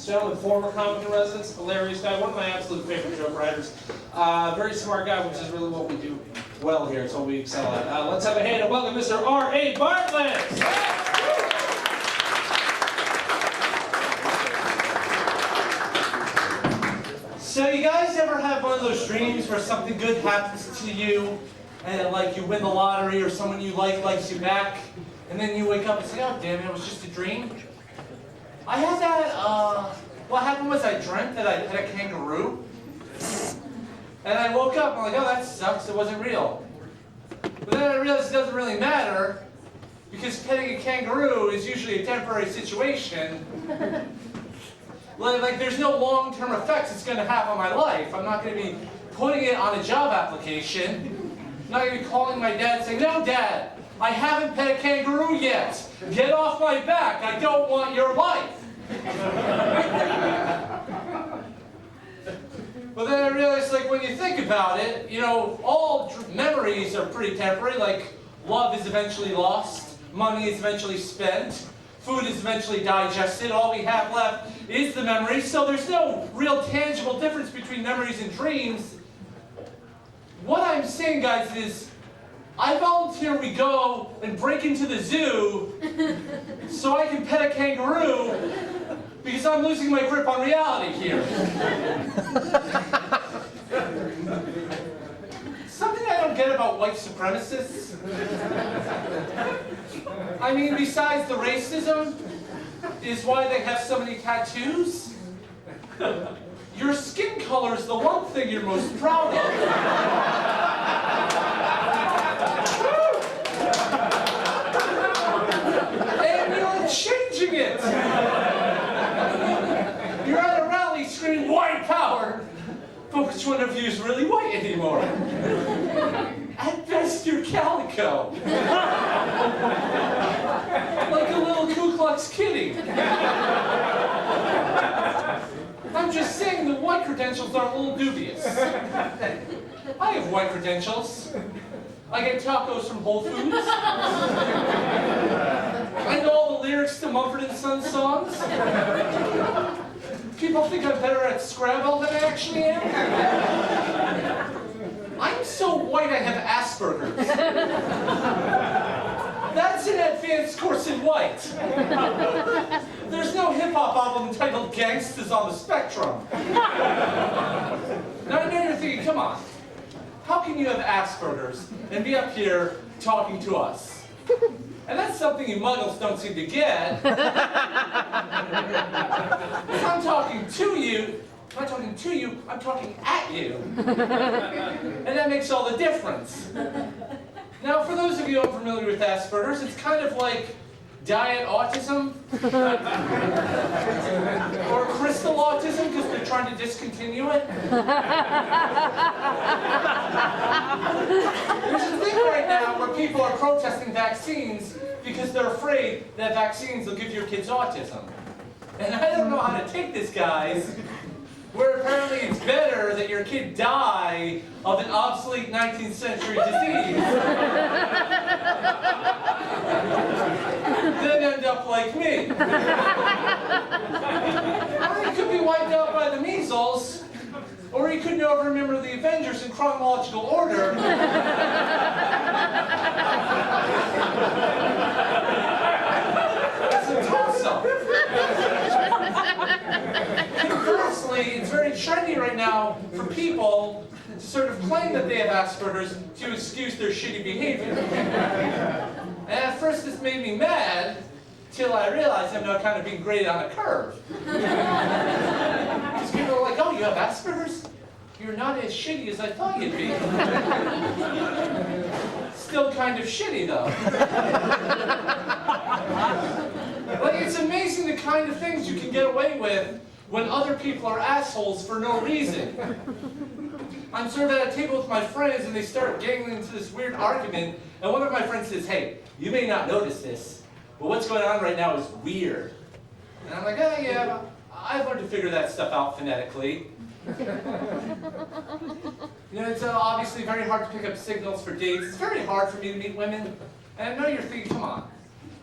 This gentleman, former comic in residence, hilarious guy, one of my absolute favorite joke writers. Very smart guy, which is really what we do well here. It's what we excel at. Let's have a hand and welcome Mr. R.A. Bartlett. So you guys ever have one of those dreams where something good happens to you and like you win the lottery or someone you like likes you back and then you wake up and say, oh damn it, it was just a dream? I had that, what happened was I dreamt that I pet a kangaroo and I woke up and I'm like, oh that sucks, it wasn't real. But then I realized it doesn't really matter because petting a kangaroo is usually a temporary situation. Like there's no long-term effects it's going to have on my life. I'm not going to be putting it on a job application. I'm not going to be calling my dad and saying, no dad, I haven't pet a kangaroo yet. Get off my back. I don't want your life. But then I realized, like, when you think about it, you know, all memories are pretty temporary. Like, love is eventually lost. Money is eventually spent. Food is eventually digested. All we have left is the memories. So there's no real tangible difference between memories and dreams. What I'm saying, guys, is I volunteer we go and break into the zoo so I can pet a kangaroo because I'm losing my grip on reality here. Something I don't get about white supremacists. I mean, besides the racism, is why they have so many tattoos. Your skin color is the one thing you're most proud of. And you're changing it. You're at a rally screaming white power, but which one of you is really white anymore? At best, you're calico. Like a little Ku Klux Kitty. I'm just saying the white credentials are a little dubious. I have white credentials. I get tacos from Whole Foods. I know all the lyrics to Mumford & Sons songs. People think I'm better at Scrabble than I actually am. I'm so white I have Asperger's. That's an advanced course in white. There's no hip-hop album entitled Gangsters on the Spectrum. Now I know you're thinking, come on, how can you have Asperger's and be up here talking to us? And that's something you muggles don't seem to get. I'm talking to you. I'm not talking to you, I'm talking at you. And that makes all the difference. Now, for those of you unfamiliar with Asperger's, it's kind of like diet autism. Or crystal autism, because they're trying to discontinue it. There's a thing right now where people are protesting vaccines because they're afraid that vaccines will give your kids autism. And I don't know how to take this, guys. Where apparently it's better that your kid die of an obsolete 19th century disease than end up like me. Or he could be wiped out by the measles, or he could never remember the Avengers in chronological order. It's a toss-up. Conversely, it's very trendy right now for people to sort of claim that they have Asperger's to excuse their shitty behavior. And at first this made me mad, till I realized I'm now kind of being graded on a curve. Because people are like, oh, you have Asperger's? You're not as shitty as I thought you'd be. Still kind of shitty, though. Like, it's amazing the kind of things you can get away with when other people are assholes for no reason. I'm sort of at a table with my friends and they start getting into this weird argument, and one of my friends says, hey, you may not notice this, but what's going on right now is weird. And I'm like, oh yeah, I've learned to figure that stuff out phonetically. You know, it's obviously very hard to pick up signals for dates. It's very hard for me to meet women. And I know you're thinking, come on,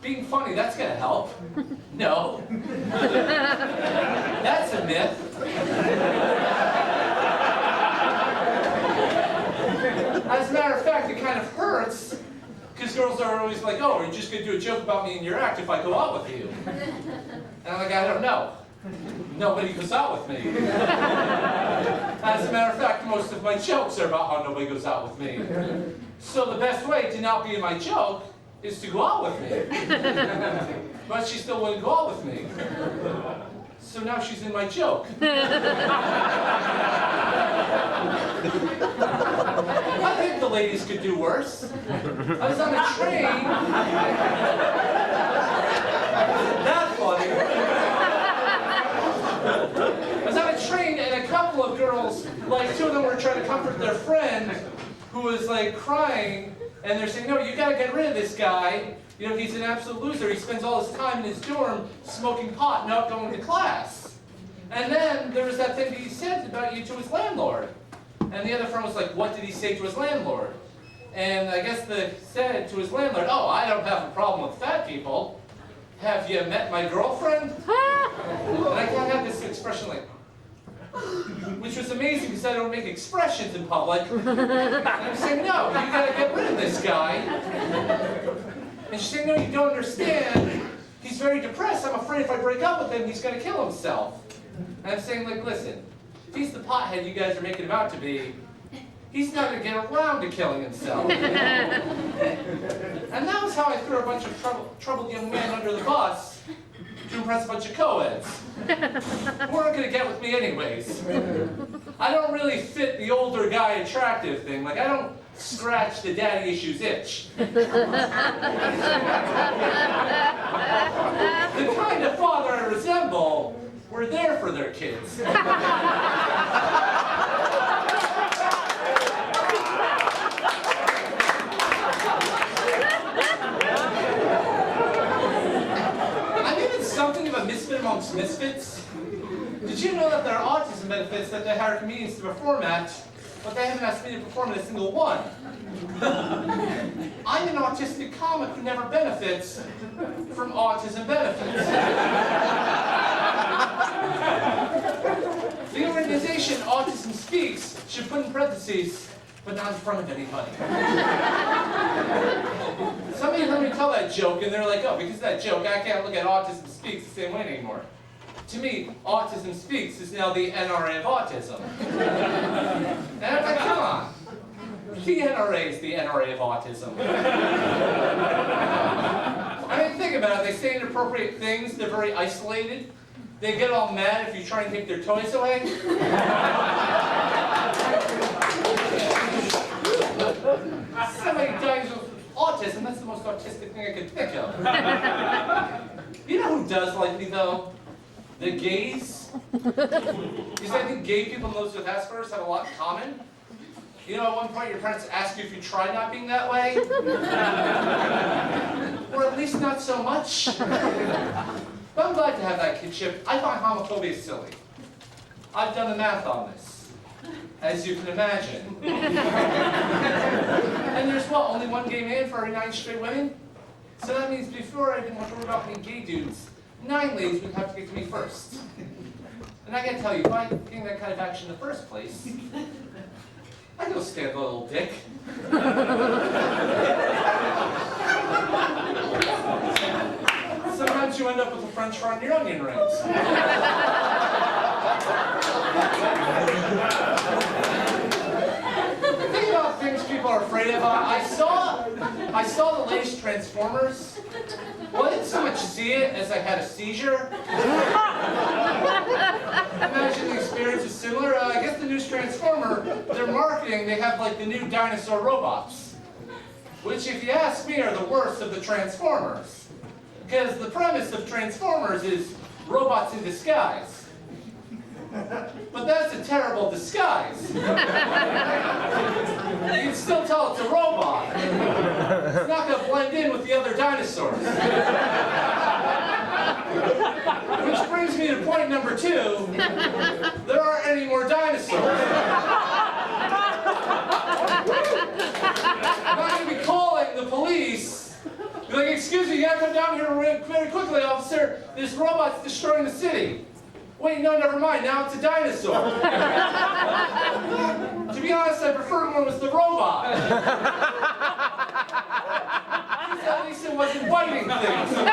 being funny, that's gonna help. No. That's a myth. As a matter of fact, it kind of hurts, because girls are always like, oh, are you just gonna do a joke about me in your act if I go out with you? And I'm like, I don't know. Nobody goes out with me. As a matter of fact, most of my jokes are about how nobody goes out with me. So the best way to not be in my joke is to go out with me. But she still wouldn't go out with me. So now she's in my joke. I think the ladies could do worse. I was on a train. That's funny. I was on a train and a couple of girls, like two of them were trying to comfort their friend who was like crying, and they're saying, no, you gotta get rid of this guy. You know, he's an absolute loser. He spends all his time in his dorm smoking pot, not going to class. And then there was that thing he said about you to his landlord. And the other friend was like, what did he say to his landlord? And I guess they said to his landlord, oh, I don't have a problem with fat people. Have you met my girlfriend? And I kind of had this expression like, which was amazing because I don't make expressions in public. And I'm saying, no, you gotta get rid of this guy. And she's saying, no, you don't understand. He's very depressed. I'm afraid if I break up with him, he's gonna kill himself. And I'm saying, like, listen, if he's the pothead you guys are making him out to be, he's not gonna get around to killing himself. And that was how I threw a bunch of troubled young men under the bus to impress a bunch of co-eds. Who aren't gonna get with me anyways. I don't really fit the older guy attractive thing. Like, I don't scratch the daddy issues itch. The kind of father I resemble were there for their kids. Something of a misfit amongst misfits. Did you know that there are autism benefits that they hire comedians to perform at, but they haven't asked me to perform at a single one? I'm an autistic comic who never benefits from autism benefits. The organization Autism Speaks should put in parentheses, but not in front of anybody. Somebody heard me tell that joke and they're like, oh, because of that joke, I can't look at Autism Speaks the same way anymore. To me, Autism Speaks is now the NRA of autism. And I'm like, come on. The NRA is the NRA of autism. I mean, think about it. They say inappropriate things. They're very isolated. They get all mad if you try and take their toys away. Somebody dies with autism, that's the most autistic thing I could think of. You know who does like me though? The gays. Because I think gay people and those with Asperger's have a lot in common. You know, at one point your parents ask you if you try not being that way. Or at least not so much. But I'm glad to have that kinship. I find homophobia silly. I've done the math on this, as you can imagine. And there's what, only one gay man for every 9 straight women? So that means before I didn't have to worry about any gay dudes, 9 ladies would have to get to me first. And I gotta tell you, by getting that kind of action in the first place, I go stand a little dick. Sometimes you end up with a French fry in your onion rings. Think about things people are afraid of. I saw the latest Transformers. Well, I didn't so much see it as I had a seizure. Imagine the experience is similar. I guess the new Transformer, their marketing, they have like the new dinosaur robots. Which, if you ask me, are the worst of the Transformers. Because the premise of Transformers is robots in disguise. But that's a terrible disguise. You can still tell it's a robot. It's not going to blend in with the other dinosaurs. Which brings me to point number 2. There aren't any more dinosaurs. I'm not going to be calling the police. Like, excuse me, you gotta come down here very quickly, officer. This robot's destroying the city. Wait, no, never mind. Now it's a dinosaur. To be honest, I preferred when it was the robot. At least it wasn't biting things.